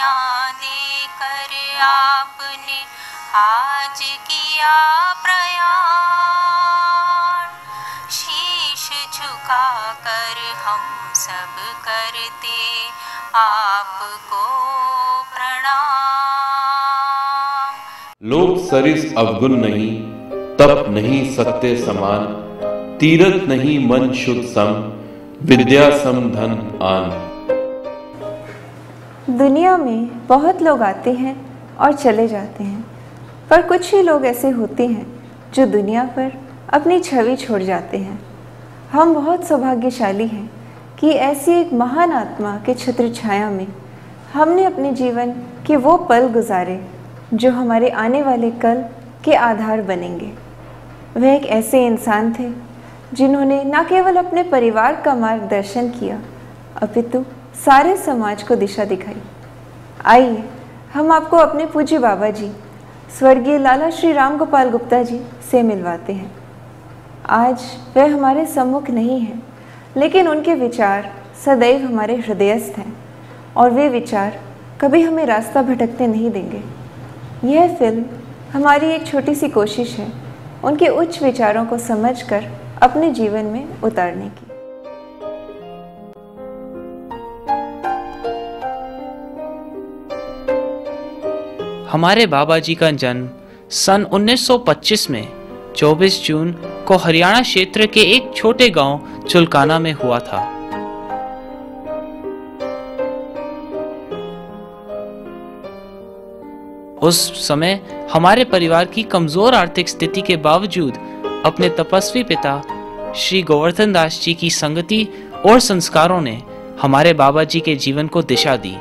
खुशियाँ देकर आपने आज किया प्रयाण। शीश झुकाकर हम सब करते आपको प्रणाम। लोक सरिस अवगुण नहीं, तप नहीं सत्य समान, तीरथ नहीं मन शुद्ध सम, विद्या सम धन आन। दुनिया में बहुत लोग आते हैं और चले जाते हैं, पर कुछ ही लोग ऐसे होते हैं जो दुनिया पर अपनी छवि छोड़ जाते हैं। हम बहुत सौभाग्यशाली हैं कि ऐसी एक महान आत्मा के छत्र छाया में हमने अपने जीवन के वो पल गुजारे जो हमारे आने वाले कल के आधार बनेंगे। वह एक ऐसे इंसान थे जिन्होंने न केवल अपने परिवार का मार्गदर्शन किया, अपितु सारे समाज को दिशा दिखाई। आइए हम आपको अपने पूज्य बाबा जी स्वर्गीय लाला श्री राम गोपाल गुप्ता जी से मिलवाते हैं। आज वह हमारे सम्मुख नहीं हैं, लेकिन उनके विचार सदैव हमारे हृदयस्थ हैं और वे विचार कभी हमें रास्ता भटकते नहीं देंगे। यह फिल्म हमारी एक छोटी सी कोशिश है उनके उच्च विचारों को समझकर अपने जीवन में उतारने की। हमारे बाबा जी का जन्म सन 1925 में 24 जून को हरियाणा क्षेत्र के एक छोटे गांव चुलकाना में हुआ था। उस समय हमारे परिवार की कमजोर आर्थिक स्थिति के बावजूद अपने तपस्वी पिता श्री गोवर्धन दास जी की संगति और संस्कारों ने हमारे बाबा जी के जीवन को दिशा दी।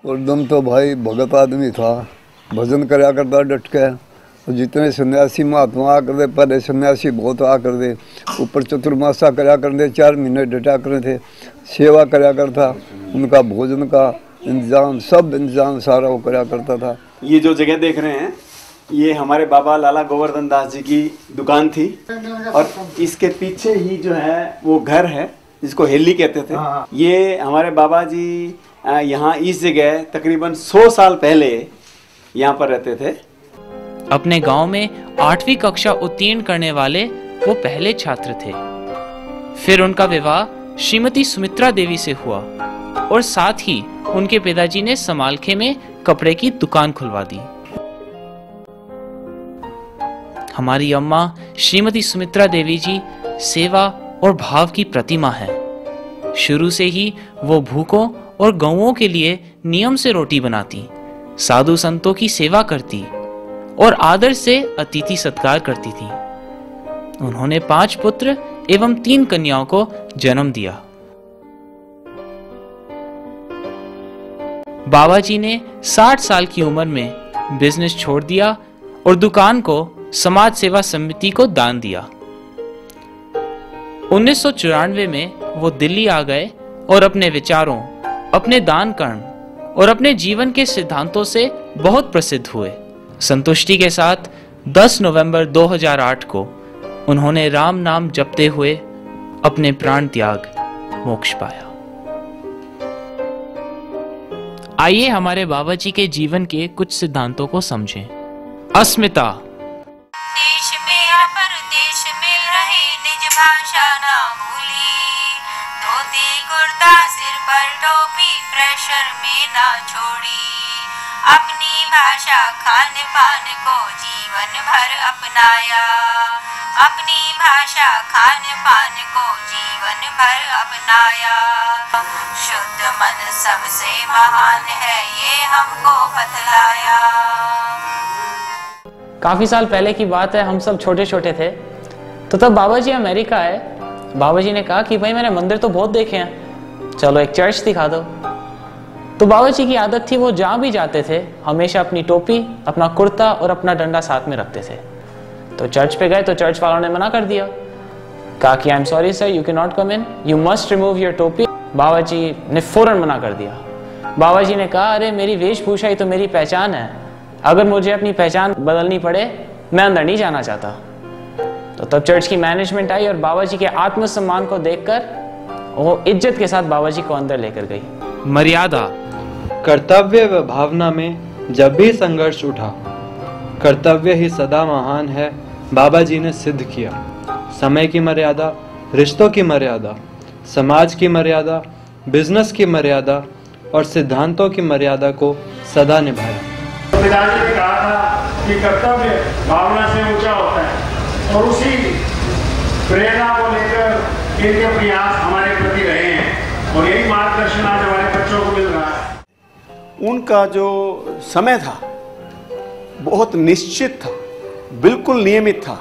एकदम तो भाई भगत आदमी था, भजन कराया करता डट के। जितने सन्यासी महात्मा आ कर दे, पहले सन्यासी बहुत आ कर दे, ऊपर चतुर्मासा कराया कर दे, 4 महीने डटा कर थे, सेवा कराया करता, उनका भोजन का इंतजाम सब इंतजाम सारा वो कराया करता था। ये जो जगह देख रहे हैं ये हमारे बाबा लाला गोवर्धन दास जी की दुकान थी और इसके पीछे ही जो है वो घर है जिसको हेली कहते थे। ये हमारे बाबा जी यहाँ इस जगह तकरीबन 100 साल पहले यहाँ पर रहते थे। अपने गांव में 8वीं कक्षा उत्तीर्ण करने वाले वो पहले छात्र थे। फिर उनका विवाह श्रीमती सुमित्रा देवी से हुआ और साथ ही उनके पिताजी ने समालखे में कपड़े की दुकान खुलवा दी। हमारी अम्मा श्रीमती सुमित्रा देवी जी सेवा और भाव की प्रतिमा है। शुरू से ही वो भूखों और गौओं के लिए नियम से रोटी बनाती, साधु संतों की सेवा करती और आदर से अतिथि सत्कार करती थी। उन्होंने 5 पुत्र एवं 3 कन्याओं को जन्म दिया। बाबा जी ने 60 साल की उम्र में बिजनेस छोड़ दिया और दुकान को समाज सेवा समिति को दान दिया। 1994 में वो दिल्ली आ गए और अपने विचारों, अपने दान कर्ण और अपने जीवन के सिद्धांतों से बहुत प्रसिद्ध हुए। संतुष्टि के साथ 10 नवंबर 2008 को उन्होंने राम नाम जपते हुए अपने प्राण त्याग मोक्ष पाया। आइए हमारे बाबा जी के जीवन के कुछ सिद्धांतों को समझें। अस्मिता। देश में या परदेश में रहे निज भाषा ना भूली, धोती कुर्ता सिर पर टोपी प्रेशर में ना छोड़ी, अपनी भाषा खान पान को जीवन भर अपनाया, अपनी भाषा खान पान को जीवन भर अपनाया। शुद्ध मन सबसे महान है ये हमको बतलाया। काफी साल पहले की बात है, हम सब छोटे छोटे थे तो तब बाबा जी अमेरिका आए। बाबा जी ने कहा कि भाई मैंने मंदिर तो बहुत देखे हैं, चलो एक चर्च दिखा दो। तो बाबा जी की आदत थी वो जहाँ भी जाते थे हमेशा अपनी टोपी, अपना कुर्ता और अपना डंडा साथ में रखते थे। तो चर्च पे गए तो चर्च वालों ने मना कर दिया, कहा कि I am sorry sir, you can not come in, you must remove your टोपी। बाबा जी ने फौरन मना कर दिया। बाबा जी ने कहा अरे मेरी वेशभूषा ही तो मेरी पहचान है, अगर मुझे अपनी पहचान बदलनी पड़े मैं अंदर नहीं जाना चाहता। तो तब चर्च की मैनेजमेंट आई और बाबा जी के आत्मसम्मान को देखकर वो इज्जत के साथ बाबा जी को अंदर लेकर गई। मर्यादा। कर्तव्य व भावना में जब भी संघर्ष उठा, कर्तव्य ही सदा महान है, बाबा जी ने सिद्ध किया। समय की मर्यादा, रिश्तों की मर्यादा, समाज की मर्यादा, बिजनेस की मर्यादा और सिद्धांतों की मर्यादा को सदा निभाया। पिताजी ने कहा था कि कर्तव्य भावना से ऊंचा होता है और उसी प्रेरणा को लेकर इनके प्रयास हमारे प्रति रहे हैं और यही मार्गदर्शन आज हमारे बच्चों को मिल रहा है। उनका जो समय था बहुत निश्चित था, बिल्कुल नियमित था।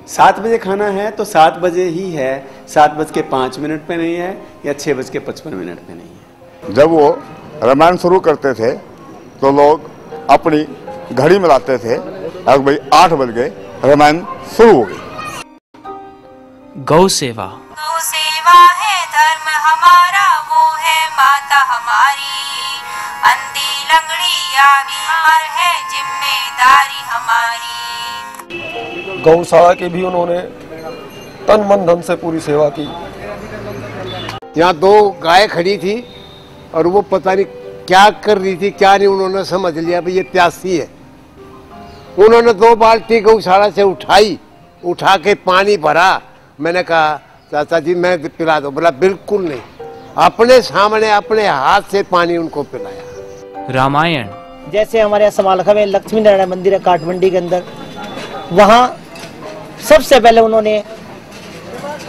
7 बजे खाना है तो 7 बजे ही है, 7:05 पे नहीं है या 6:55 पे नहीं है। जब वो रामायण शुरू करते थे तो लोग अपनी घड़ी में लाते थे, अब भाई 8 बज गए, रामायण शुरू हो गई। गौ सेवा, गौ सेवा है धर्म हमारा, वो है माता हमारी। अंधी लंगड़ी या बीमार है जिम्मेदारी हमारी। गौशाला की भी उन्होंने तन मन धन से पूरी सेवा की। यहाँ 2 गाय खड़ी थी और वो पता नहीं क्या कर रही थी क्या नहीं, उन्होंने समझ लिया भाई ये प्यासी है। उन्होंने 2 बाल्टी गौशाला से उठा के पानी भरा। मैंने कहा चाचा जी मैं पिला दो, बोला बिल्कुल नहीं, अपने सामने अपने हाथ से पानी उनको पिलाया। रामायण, जैसे हमारे यहाँ समालखा में लक्ष्मी नारायण मंदिर है काठमंडी के अंदर, वहाँ सबसे पहले उन्होंने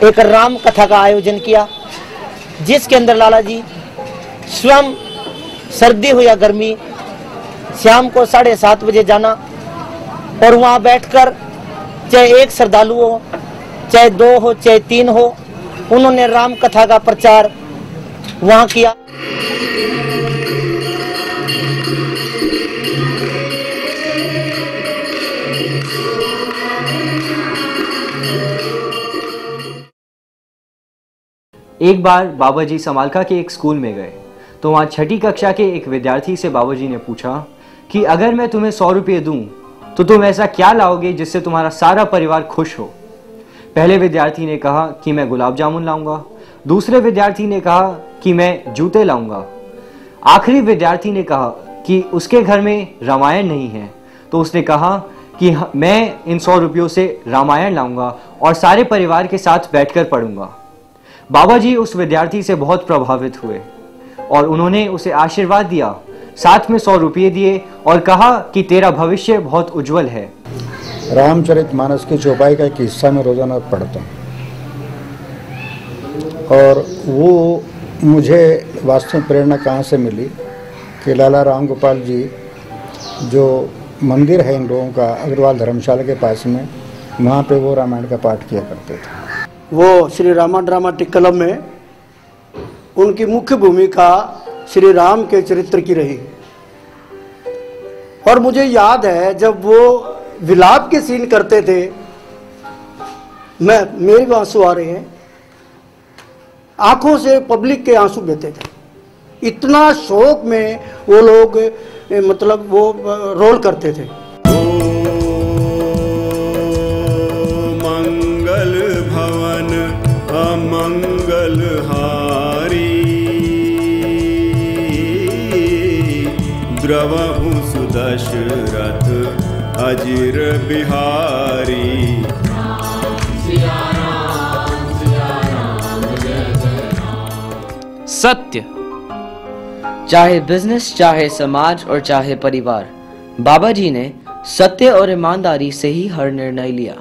एक राम कथा का आयोजन किया, जिसके अंदर लाला जी स्वयं सर्दी हो या गर्मी शाम को 7:30 बजे जाना और वहाँ बैठकर चाहे 1 श्रद्धालु हो, चाहे 2 हो, चाहे 3 हो, उन्होंने राम कथा का प्रचार वहाँ किया। एक बार बाबा जी समालखा के एक स्कूल में गए तो वहाँ 6ठी कक्षा के एक विद्यार्थी से बाबा जी ने पूछा कि अगर मैं तुम्हें 100 रुपये दूं तो तुम ऐसा क्या लाओगे जिससे तुम्हारा सारा परिवार खुश हो। पहले विद्यार्थी ने कहा कि मैं गुलाब जामुन लाऊंगा, दूसरे विद्यार्थी ने कहा कि मैं जूते लाऊंगा, आखिरी विद्यार्थी ने कहा कि उसके घर में रामायण नहीं है, तो उसने कहा कि मैं इन 100 रुपयों से रामायण लाऊंगा और सारे परिवार के साथ बैठकर पढ़ूंगा। बाबा जी उस विद्यार्थी से बहुत प्रभावित हुए और उन्होंने उसे आशीर्वाद दिया, साथ में 100 रुपये दिए और कहा कि तेरा भविष्य बहुत उज्जवल है। रामचरितमानस की चौपाई का एक हिस्सा मैं रोजाना पढ़ता हूँ और वो मुझे वास्तव प्रेरणा कहाँ से मिली कि लाला राम गोपाल जी जो मंदिर है इन लोगों का अग्रवाल धर्मशाला के पास में, वहाँ पे वो रामायण का पाठ किया करते थे। वो श्री रामा ड्रामाटिक क्लब में उनकी मुख्य भूमिका श्री राम के चरित्र की रही और मुझे याद है जब वो विलाप के सीन करते थे, मेरे भी आंसू आ रहे हैं, आंखों से पब्लिक के आंसू बहते थे। इतना शौक में वो लोग मतलब वो रोल करते थे। मंगल भवन अमंगल हारी, द्रवहु सुदशरथ अजिर बिहारी। सत्य, चाहे बिजनेस, चाहे समाज और चाहे परिवार, बाबा जी ने सत्य और ईमानदारी से ही हर निर्णय लिया।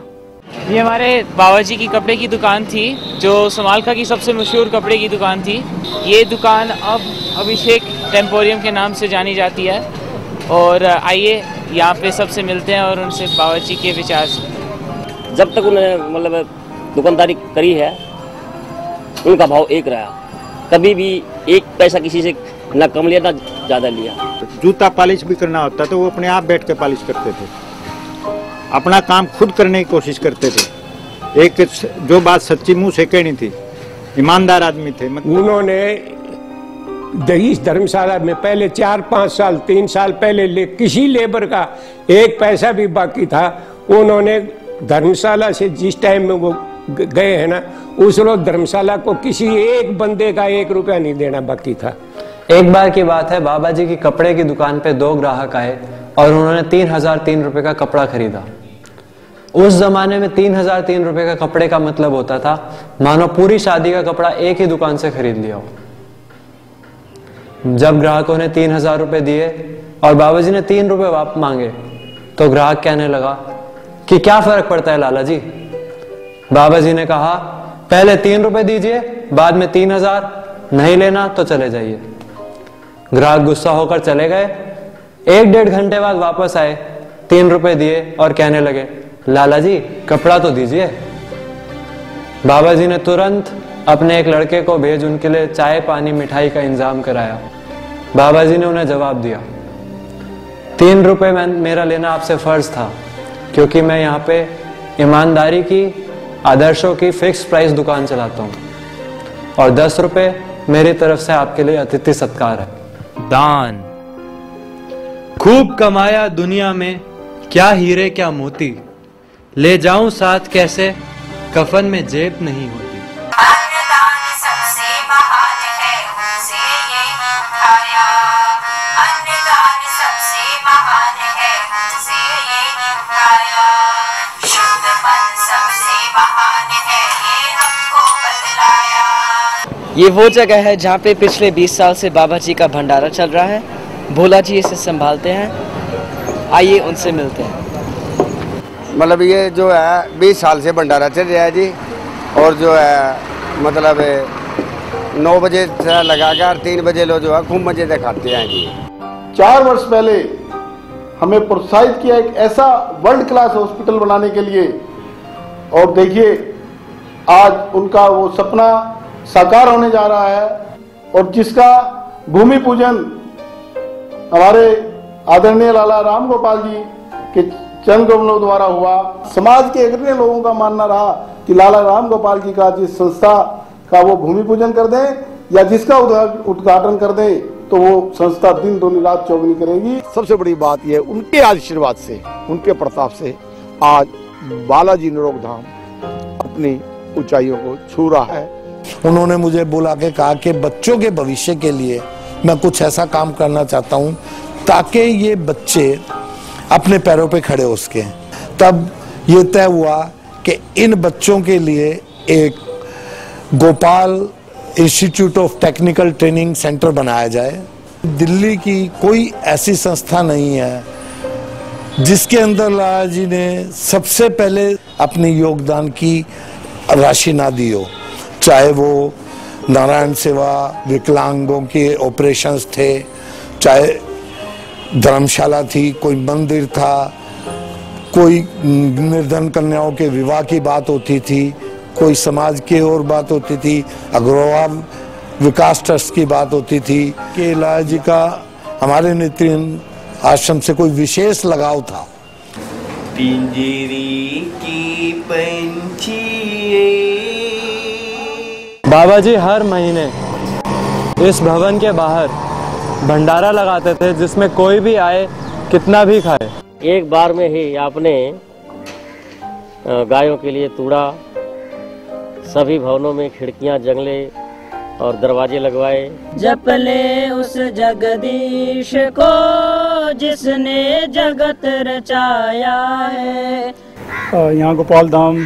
ये हमारे बाबा जी की कपड़े की दुकान थी जो समालखा की सबसे मशहूर कपड़े की दुकान थी। ये दुकान अब अभिषेक टेम्पोरियम के नाम से जानी जाती है और आइए यहाँ पे सबसे मिलते हैं और उनसे बाबा जी के विचार से। जब तक उन्होंने मतलब दुकानदारी करी है उनका भाव एक रहा, कभी भी एक पैसा किसी से ना कम लिया ना ज़्यादा लिया। जूता पॉलिश भी करना होता तो वो अपने आप बैठ के पॉलिश करते थे, अपना काम खुद करने की कोशिश करते थे। एक जो बात सच्ची मुंह से कहनी थी, ईमानदार आदमी थे। उन्होंने इस धर्मशाला में पहले 4-5 साल 3 साल पहले किसी लेबर का एक पैसा भी बाकी था, उन्होंने धर्मशाला से जिस टाइम में वो गए हैं ना, उस रोज धर्मशाला को किसी एक बंदे का 1 रुपया नहीं देना बाकी था। एक बार की बात है, बाबा जी की कपड़े की दुकान पे 2 ग्राहक आए और उन्होंने 3003 रुपए का कपड़ा खरीदा। उस जमाने में 3003 रुपए का कपड़े का मतलब होता था मानो पूरी शादी का कपड़ा एक ही दुकान से खरीद लिया हो। जब ग्राहकों ने 3000 रुपए दिए और बाबा जी ने 3 रुपए वापस मांगे तो ग्राहक कहने लगा कि क्या फर्क पड़ता है लाला जी। बाबा जी ने कहा पहले 3 रुपए दीजिए, बाद में 3000, नहीं लेना तो चले जाइए। ग्राहक गुस्सा होकर चले गए। 1-1.5 घंटे बाद वापस आए, 3 रुपए दिए और कहने लगे लाला जी कपड़ा तो दीजिए। बाबा जी ने तुरंत अपने एक लड़के को भेज उनके लिए चाय पानी मिठाई का इंतजाम कराया। बाबा जी ने उन्हें जवाब दिया 3 रुपए मेरा लेना आपसे फर्ज था, क्योंकि मैं यहाँ पे ईमानदारी की आदर्शों की फिक्स प्राइस दुकान चलाता हूँ, और 10 रुपए मेरी तरफ से आपके लिए अतिथि सत्कार है। दान। खूब कमाया दुनिया में, क्या हीरे क्या मोती, ले जाऊं साथ कैसे, कफन में जेब नहीं होती। अन्नदान सबसे महान है, उसे यही खाया। अन्नदान सबसे महान है, उसे यही खाया। शुद्ध मन सबसे महान है, ये हमको बतलाया। ये वो जगह है जहाँ पे पिछले 20 साल से बाबा जी का भंडारा चल रहा है। भोला जी इसे संभालते हैं। आइए उनसे मिलते हैं। मतलब ये जो है 20 साल से भंडारा चल रहा है जी, और जो है मतलब 9 बजे से लगा कर 3 बजे लोग जो है खूब मजे से खाते हैं जी। 4 वर्ष पहले हमें प्रोत्साहित किया एक ऐसा वर्ल्ड क्लास हॉस्पिटल बनाने के लिए, और देखिए आज उनका वो सपना साकार होने जा रहा है, और जिसका भूमि पूजन हमारे आदरणीय लाला राम गोपाल जी के चंद कमलों द्वारा हुआ। समाज के अग्रणी लोगों का मानना रहा कि लाला राम गोपाल जी का जिस संस्था का वो भूमि पूजन कर दें या जिसका उद्घाटन कर दें तो वो संस्था दिन दूनी रात चौगनी करेगी। सबसे बड़ी बात यह उनके आशीर्वाद से, उनके प्रताप से आज बालाजी निरोग धाम अपनी ऊंचाइयों को छू रहा है। उन्होंने मुझे बुला के कहा कि बच्चों के भविष्य के लिए मैं कुछ ऐसा काम करना चाहता हूं ताकि ये बच्चे अपने पैरों पे खड़े हो सके। तब ये तय हुआ कि इन बच्चों के लिए एक Gopal institute of technical training centre बनाया जाए। दिल्ली की कोई ऐसी संस्था नहीं है जिसके अंदर लाला जी ने सबसे पहले अपनी योगदान की राशि ना दी हो, चाहे वो नारायण सेवा, विकलांगों के ऑपरेशंस थे, चाहे धर्मशाला थी, कोई मंदिर था, कोई निर्धन कन्याओं के विवाह की बात होती थी, कोई समाज की और बात होती थी, अग्रवाल विकास ट्रस्ट की बात होती थी कि लाला जी का हमारे नितिन आश्रम से कोई विशेष लगाव था। पिंजरी की पंछी बाबा जी हर महीने इस भवन के बाहर भंडारा लगाते थे जिसमें कोई भी आए कितना भी खाए। एक बार में ही आपने गायों के लिए तूड़ा, सभी भवनों में खिड़कियां, जंगले और दरवाजे लगवाए। जप ले उस जगदीश को जिसने जगत रचाया है। यहाँ गोपाल धाम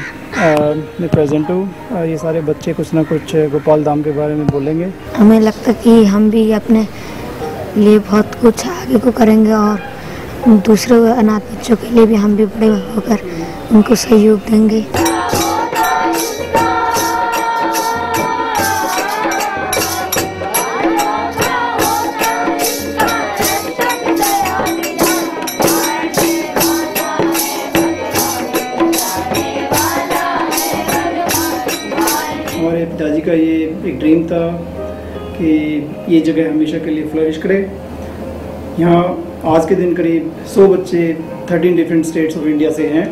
में प्रेजेंट हूँ। ये सारे बच्चे कुछ ना कुछ गोपाल धाम के बारे में बोलेंगे। हमें लगता है कि हम भी अपने लिए बहुत कुछ आगे को करेंगे और दूसरे अनाथ बच्चों के लिए भी हम भी बड़े होकर उनको सहयोग देंगे। हमारे पिताजी का ये एक ड्रीम था कि ये जगह हमेशा के लिए फ्लरिश करे। यहाँ आज के दिन करीब 100 बच्चे 13 डिफरेंट स्टेट्स ऑफ इंडिया से हैं।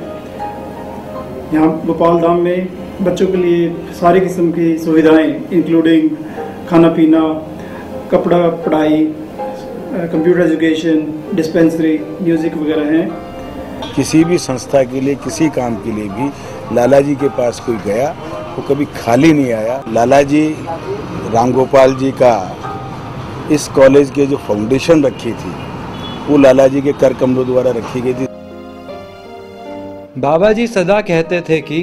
यहाँ गोपाल धाम में बच्चों के लिए सारी किस्म की सुविधाएं इंक्लूडिंग खाना पीना, कपड़ा, पढ़ाई, कंप्यूटर एजुकेशन, डिस्पेंसरी, म्यूज़िक वगैरह हैं। किसी भी संस्था के लिए, किसी काम के लिए भी लाला जी के पास कोई गया वो कभी खाली नहीं आया। लाला जी राम गोपाल जी का इस कॉलेज के जो फाउंडेशन रखी थी वो लाला जी के कर कमलों द्वारा रखी गई थी। बाबा जी सदा कहते थे कि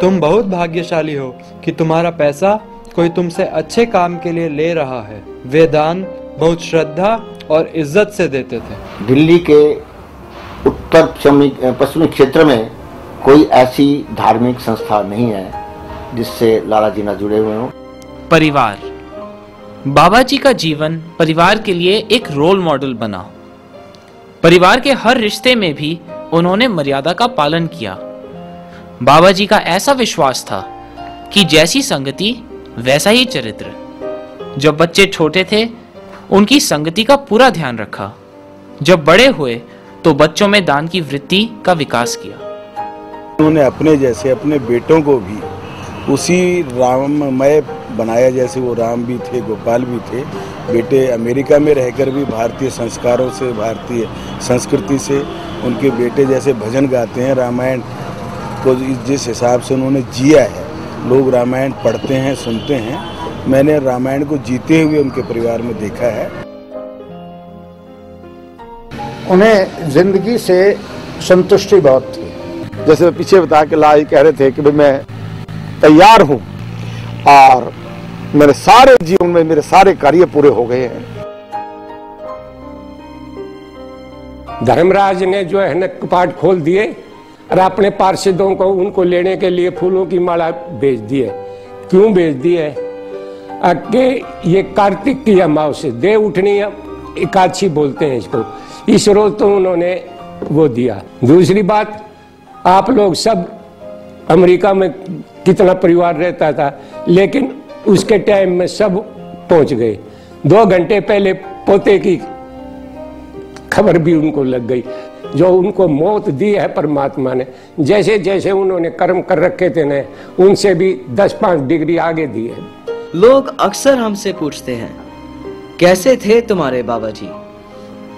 तुम बहुत भाग्यशाली हो कि तुम्हारा पैसा कोई तुमसे अच्छे काम के लिए ले रहा है। वे दान बहुत श्रद्धा और इज्जत से देते थे। दिल्ली के उत्तर पश्चिमी क्षेत्र में कोई ऐसी धार्मिक संस्था नहीं है जिससे लाला जी न जुड़े हुए हों। परिवार। बाबा जी का जीवन परिवार के लिए एक रोल मॉडल बना। परिवार के हर रिश्ते में भी उन्होंने मर्यादा का पालन किया। बाबा जी का ऐसा विश्वास था कि जैसी संगति वैसा ही चरित्र। जब बच्चे छोटे थे उनकी संगति का पूरा ध्यान रखा। जब बड़े हुए तो बच्चों में दान की वृत्ति का विकास किया। उन्होंने अपने जैसे अपने बेटों को भी उसी राममय बनाया जैसे वो राम भी थे, गोपाल भी थे। बेटे अमेरिका में रहकर भी भारतीय संस्कारों से, भारतीय संस्कृति से उनके बेटे जैसे भजन गाते हैं। रामायण को जिस हिसाब से उन्होंने जिया है, लोग रामायण पढ़ते हैं, सुनते हैं, मैंने रामायण को जीते हुए उनके परिवार में देखा है। उन्हें जिंदगी से संतुष्टि बहुत थी। जैसे मैं पीछे बता के लाला जी कह रहे थे कि भाई मैं तैयार हूं और मेरे सारे जीवन में मेरे सारे कार्य पूरे हो गए हैं। धर्मराज ने जो है न कपाट खोल दिए और अपने पार्षदों को उनको लेने के लिए फूलों की माला भेज दिए। क्यों भेज दिए? कि ये कार्तिक की अमावस्या दे उठनी एकादशी बोलते हैं इसको, इस रोज तो उन्होंने वो दिया। दूसरी बात, आप लोग सब अमेरिका में कितना परिवार रहता था, लेकिन उसके टाइम में सब पहुंच गए। 2 घंटे पहले पोते की खबर भी उनको लग गई। जो उनको मौत दी है परमात्मा ने, जैसे जैसे उन्होंने कर्म कर रखे थे न, उनसे भी 10-5 डिग्री आगे दी है। लोग अक्सर हमसे पूछते हैं, कैसे थे तुम्हारे बाबा जी?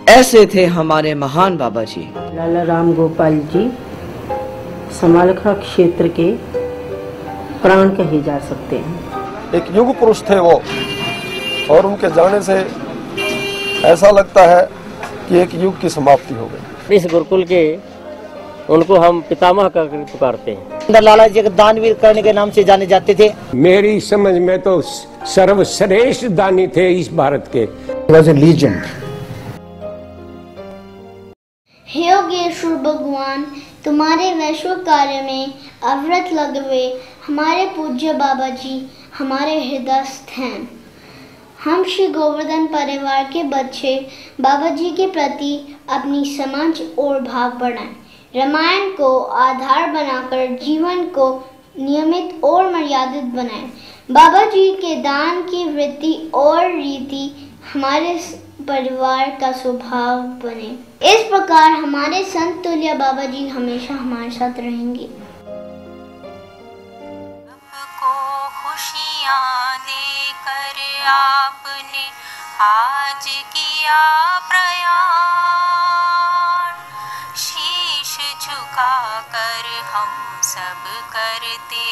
ऐसे थे हमारे महान बाबा जी। लाला राम गोपाल जी समालखा क्षेत्र के प्राण कहे जा सकते हैं। एक युग पुरुष थे वो, और उनके जाने से ऐसा लगता है कि एक युग की समाप्ति हो गई। इस गुरुकुल के उनको हम पितामह का पुकारते हैं। लाला जी दानवीर करने के नाम से जाने जाते थे। मेरी समझ में तो सर्वश्रेष्ठ दानी थे इस भारत के। Was a legend. हे योगेश्वर भगवान, तुम्हारे वैश्विक कार्य में अविरत लगे हुए हमारे पूज्य बाबा जी हमारे हृदयस्थ हैं। हम श्री गोवर्धन परिवार के बच्चे बाबा जी के प्रति अपनी समझ और भाव बढ़ाएं। रामायण को आधार बनाकर जीवन को नियमित और मर्यादित बनाएं। बाबा जी के दान की वृत्ति और रीति हमारे परिवार का स्वभाव बने। इस प्रकार हमारे संत तुल्य बाबा जी हमेशा हमारे साथ रहेंगे। सबको खुशियाँ देकर आपने आज किया प्रयाण। शीश झुका कर हम सब करते